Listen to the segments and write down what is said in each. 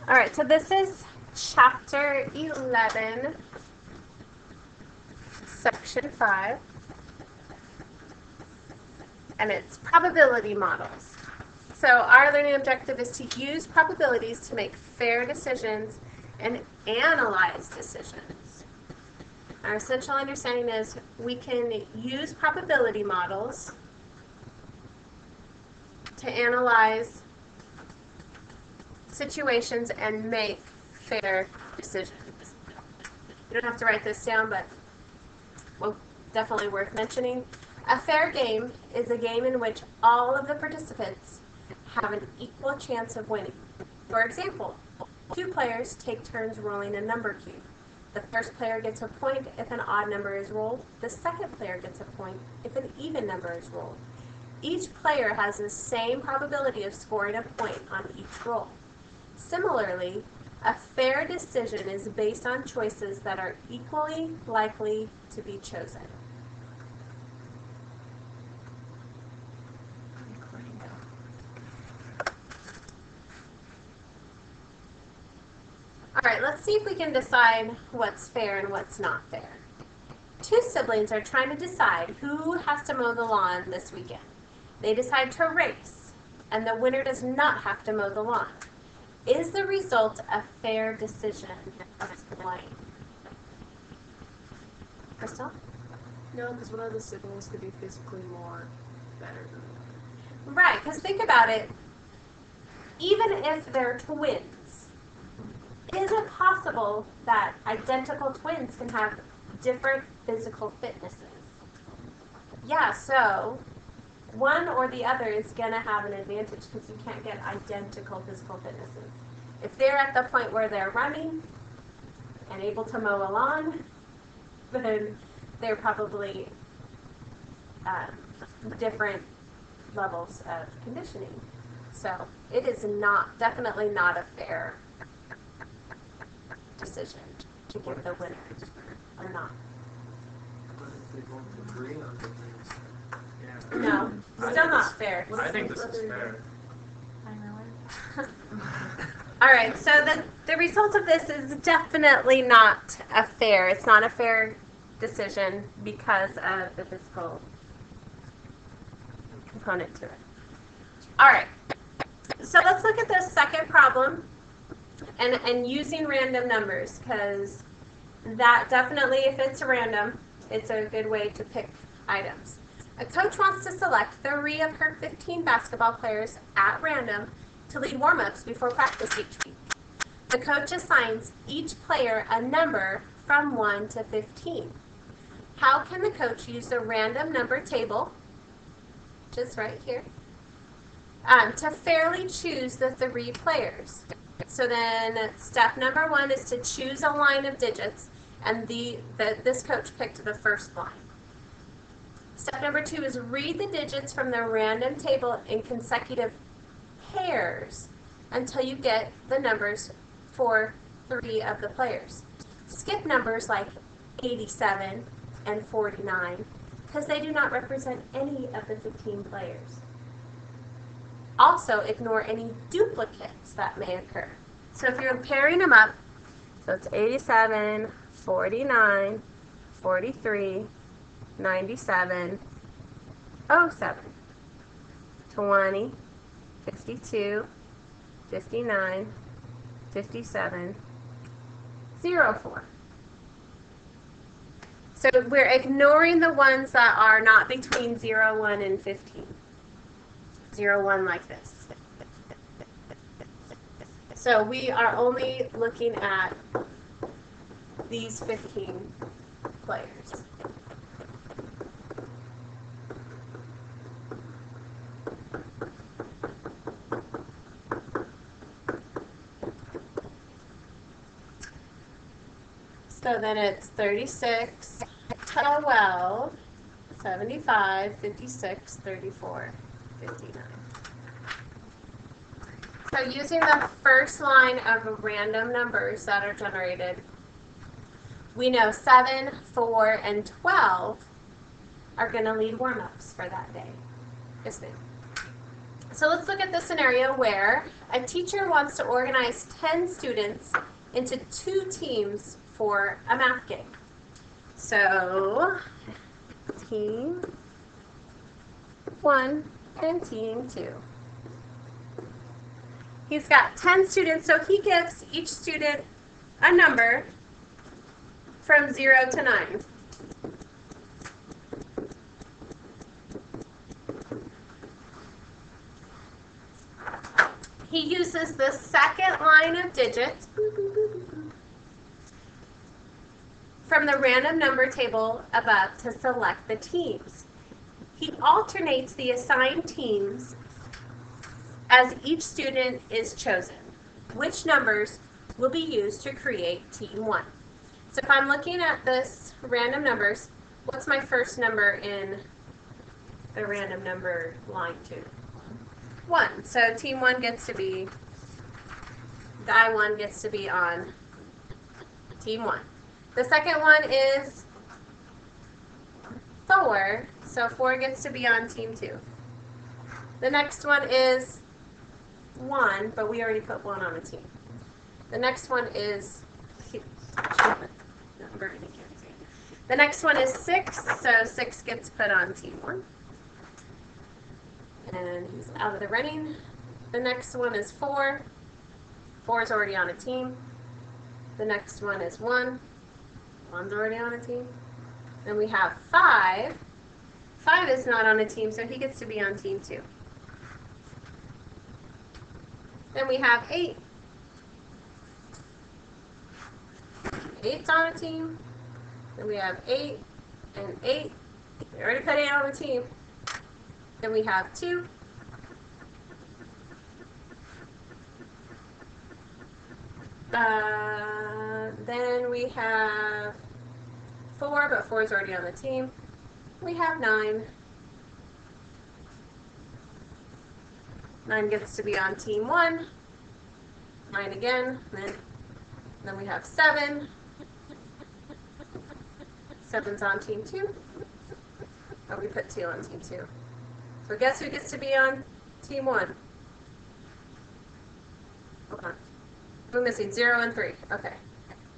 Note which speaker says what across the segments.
Speaker 1: All right, so this is chapter 11, section 5, and it's probability models. So our learning objective is to use probabilities to make fair decisions and analyze decisions. Our essential understanding is we can use probability models to analyze situations and make fair decisions. You don't have to write this down, but well, definitely worth mentioning. A fair game is a game in which all of the participants have an equal chance of winning. For example, 2 players take turns rolling a number cube. The first player gets a point if an odd number is rolled. The second player gets a point if an even number is rolled. Each player has the same probability of scoring a point on each roll. Similarly, a fair decision is based on choices that are equally likely to be chosen. All right, let's see if we can decide what's fair and what's not fair. 2 siblings are trying to decide who has to mow the lawn this weekend. They decide to race, and the winner does not have to mow the lawn. Is the result a fair decision? Explain. Crystal?
Speaker 2: No, because one of the siblings could be physically more better than the other.
Speaker 1: Right, because think about it. Even if they're twins, is it possible that identical twins can have different physical fitnesses? Yeah, so one or the other is going to have an advantage because you can't get identical physical fitnesses. If they're at the point where they're running and able to mow a lawn, then they're probably different levels of conditioning. So it is definitely not a fair decision to give the winner or not.
Speaker 3: But if they both agree on the things, yeah.
Speaker 1: No, still not fair.
Speaker 3: I think this is fair.
Speaker 1: All right, so the result of this is definitely not a fair. It's not a fair decision because of the physical component to it. All right, so let's look at the second problem and using random numbers, because that definitely, if it's random, it's a good way to pick items. A coach wants to select 3 of her 15 basketball players at random to lead warm-ups before practice each week. The coach assigns each player a number from 1 to 15. How can the coach use the random number table, which is right here, to fairly choose the 3 players? So then step number 1 is to choose a line of digits, and this coach picked the first line. Step number 2 is read the digits from the random table in consecutive pairs until you get the numbers for 3 of the players. Skip numbers like 87 and 49 because they do not represent any of the 15 players. Also, ignore any duplicates that may occur. So if you're pairing them up, so it's 87, 49, 43, 97, 07, 20, 52, 59, 57, 04. So we're ignoring the ones that are not between 0, 1, and 15. 0, 1 like this. So we are only looking at these 15 players. So then it's 36, 12, 75, 56, 34, 59. So using the first line of random numbers that are generated, we know 7, 4, and 12 are going to lead warm-ups for that day. Yes, ma'am. So let's look at the scenario where a teacher wants to organize 10 students into 2 teams for a math game. So, team 1 and team 2. He's got 10 students, so he gives each student a number from 0 to 9. He uses the second line of digits from the random number table above to select the teams. He alternates the assigned teams as each student is chosen. Which numbers will be used to create team 1? So if I'm looking at this random numbers, what's my first number in the random number line 2? 1. So team 1 gets to be, guy 1 gets to be on team 1. The second one is 4, so 4 gets to be on team 2. The next one is 1, but we already put 1 on a team. The next one is, the next one is 6, so 6 gets put on team 1. And he's out of the running. The next one is 4. 4 is already on a team. The next one is 1. 1's already on a team. Then we have 5. 5 is not on a team, so he gets to be on team 2. Then we have 8. 8's on a team. Then we have 8 and 8. We already put 8 on the team. Then we have 2. Then we have 4, but 4 is already on the team. We have 9. 9 gets to be on team 1. 9 again. Then we have 7. 7's on team 2. Oh, we put 2 on team 2. So guess who gets to be on team 1? Hold on. We're missing 0 and 3. Okay.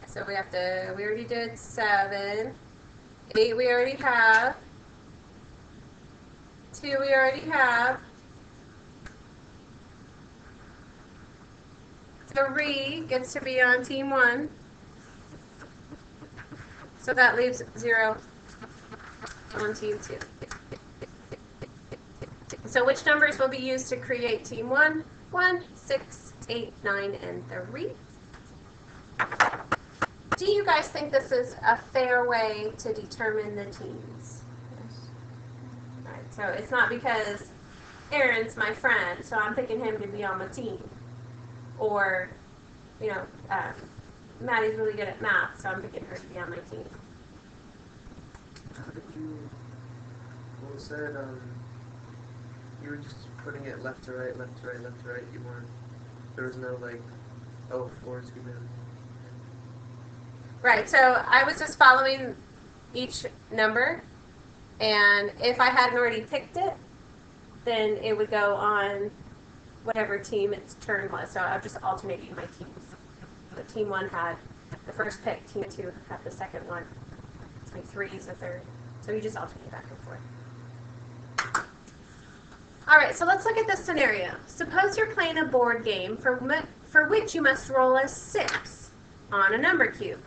Speaker 1: So we already did 7. 8 we already have. 2 we already have. 3 gets to be on team 1. So that leaves 0 on team 2. So which numbers will be used to create team 1? 1, 6, 8, 9, and 3. Do you guys think this is a fair way to determine the teams? Yes. All right, so it's not because Aaron's my friend, so I'm picking him to be on my team. Or, you know, Maddie's really good at math, so I'm picking her to be on my team.
Speaker 3: How did you, what was that, you were just putting it left to right, left to right, left to right, you weren't, there was no like, oh, 4 is good.
Speaker 1: Right, so I was just following each number, and if I hadn't already picked it, then it would go on whatever team its turn was. So I'm just alternating my teams. So team 1 had the first pick, team 2 had the second one, team 3 is the third. So you just alternate back and forth. All right, so let's look at this scenario. Suppose you're playing a board game for which you must roll a 6 on a number cube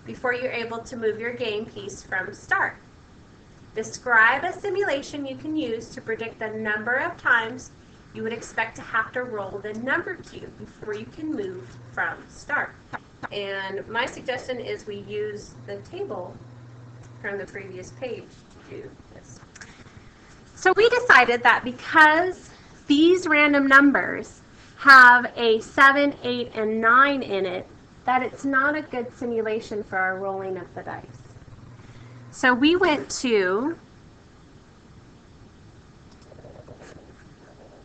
Speaker 1: before you're able to move your game piece from start. Describe a simulation you can use to predict the number of times you would expect to have to roll the number cube before you can move from start. And my suggestion is we use the table from the previous page to do this. So we decided that because these random numbers have a 7, 8, and 9 in it, that it's not a good simulation for our rolling of the dice. So we went to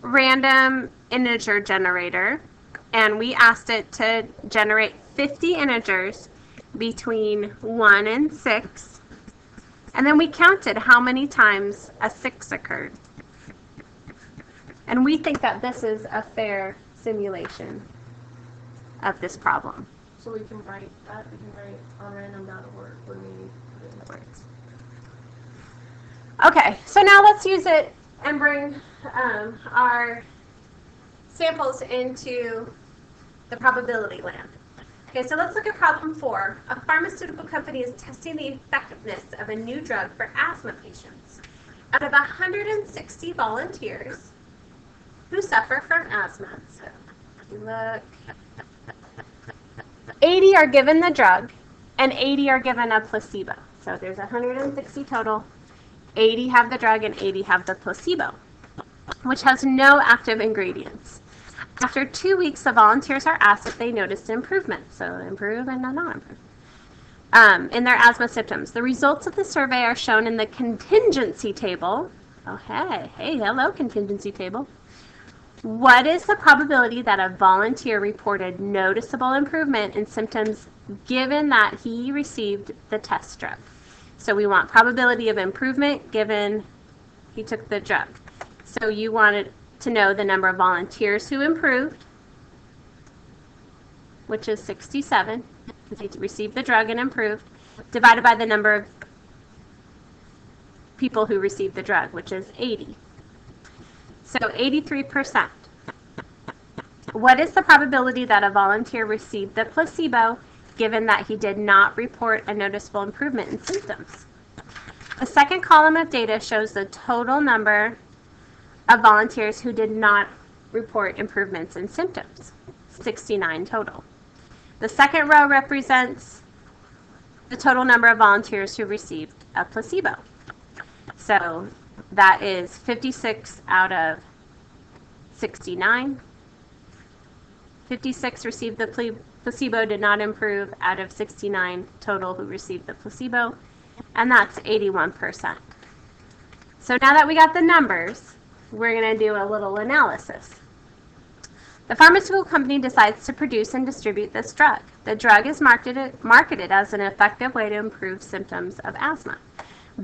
Speaker 1: random integer generator, and we asked it to generate 50 integers between 1 and 6, and then we counted how many times a 6 occurred. And we think that this is a fair simulation of this problem.
Speaker 2: So we can write that. We can write on random.org when we put it in the words.
Speaker 1: Okay, so now let's use it and bring our samples into the probability land. Okay, so let's look at problem 4. A pharmaceutical company is testing the effectiveness of a new drug for asthma patients. Out of 160 volunteers who suffer from asthma, so if you look, 80 are given the drug and 80 are given a placebo. So there's 160 total. 80 have the drug and 80 have the placebo, which has no active ingredients. After 2 weeks, the volunteers are asked if they noticed improvement, so improve and not improve, in their asthma symptoms. The results of the survey are shown in the contingency table. Oh, hey, hello, contingency table. What is the probability that a volunteer reported noticeable improvement in symptoms given that he received the test drug? So we want probability of improvement given he took the drug. So you wanted to know the number of volunteers who improved, which is 67, because they received the drug and improved, divided by the number of people who received the drug, which is 80. So 83%. What is the probability that a volunteer received the placebo given that he did not report a noticeable improvement in symptoms? The second column of data shows the total number of volunteers who did not report improvements in symptoms, 69 total. The second row represents the total number of volunteers who received a placebo. So that is 56 out of 69. 56 received the placebo, did not improve out of 69 total who received the placebo, and that's 81%. So now that we got the numbers, we're going to do a little analysis. The pharmaceutical company decides to produce and distribute this drug. The drug is marketed as an effective way to improve symptoms of asthma.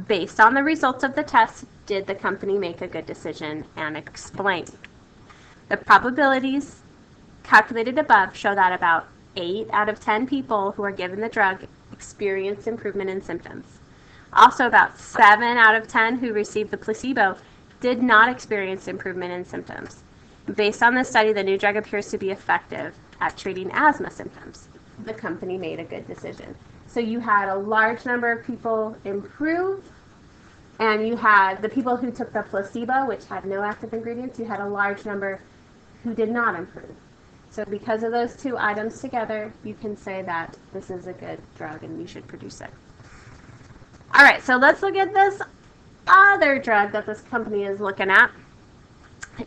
Speaker 1: Based on the results of the test, did the company make a good decision, and explain? The probabilities calculated above show that about 8 out of 10 people who are given the drug experienced improvement in symptoms. Also, about 7 out of 10 who received the placebo did not experience improvement in symptoms. Based on this study, the new drug appears to be effective at treating asthma symptoms. The company made a good decision. So you had a large number of people improve, and you had the people who took the placebo, which had no active ingredients, you had a large number who did not improve. So because of those two items together, you can say that this is a good drug and we should produce it. All right, so let's look at this other drug that this company is looking at.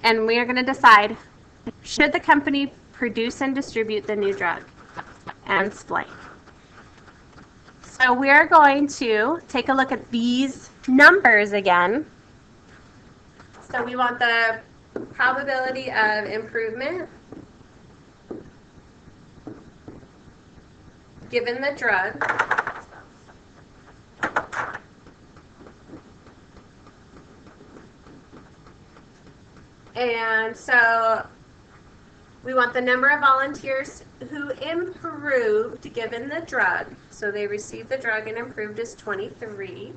Speaker 1: And we are going to decide, should the company produce and distribute the new drug? And explain. So we're going to take a look at these numbers again. So we want the probability of improvement given the drug. And so we want the number of volunteers who improved given the drug. So they received the drug and improved is 23.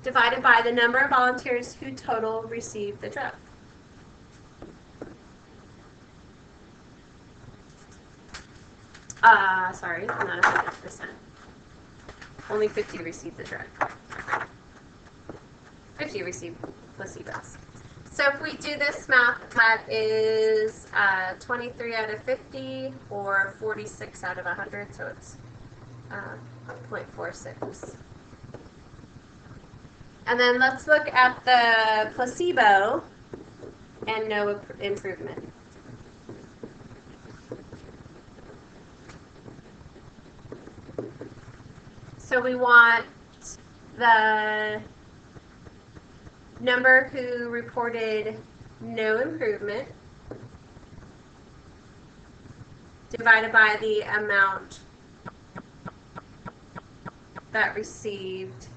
Speaker 1: Divided by the number of volunteers who total received the drug. Sorry, not 100%. Only 50 received the drug. 50 received placebos. So if we do this math, that is 23 out of 50 or 46 out of 100, so it's 0.46. And then let's look at the placebo and no improvement. So we want the number who reported no improvement divided by the amount that received.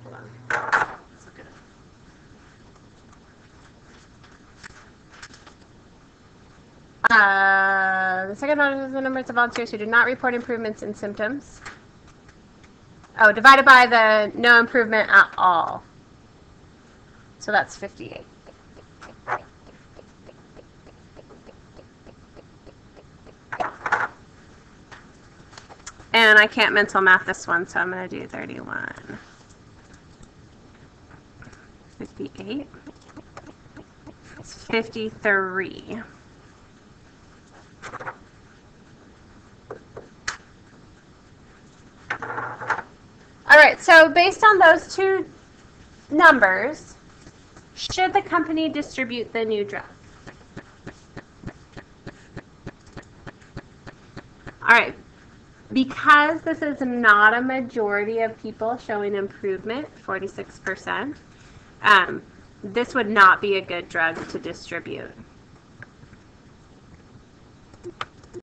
Speaker 1: Hold on. Let's look at it. The second one is the numbers of volunteers who did not report improvements in symptoms. Oh, divided by the no improvement at all. So that's 58. And I can't mental math this one, so I'm going to do 31. 58. It's 53. All right, so based on those two numbers, should the company distribute the new drug? All right, because this is not a majority of people showing improvement, 46%, this would not be a good drug to distribute.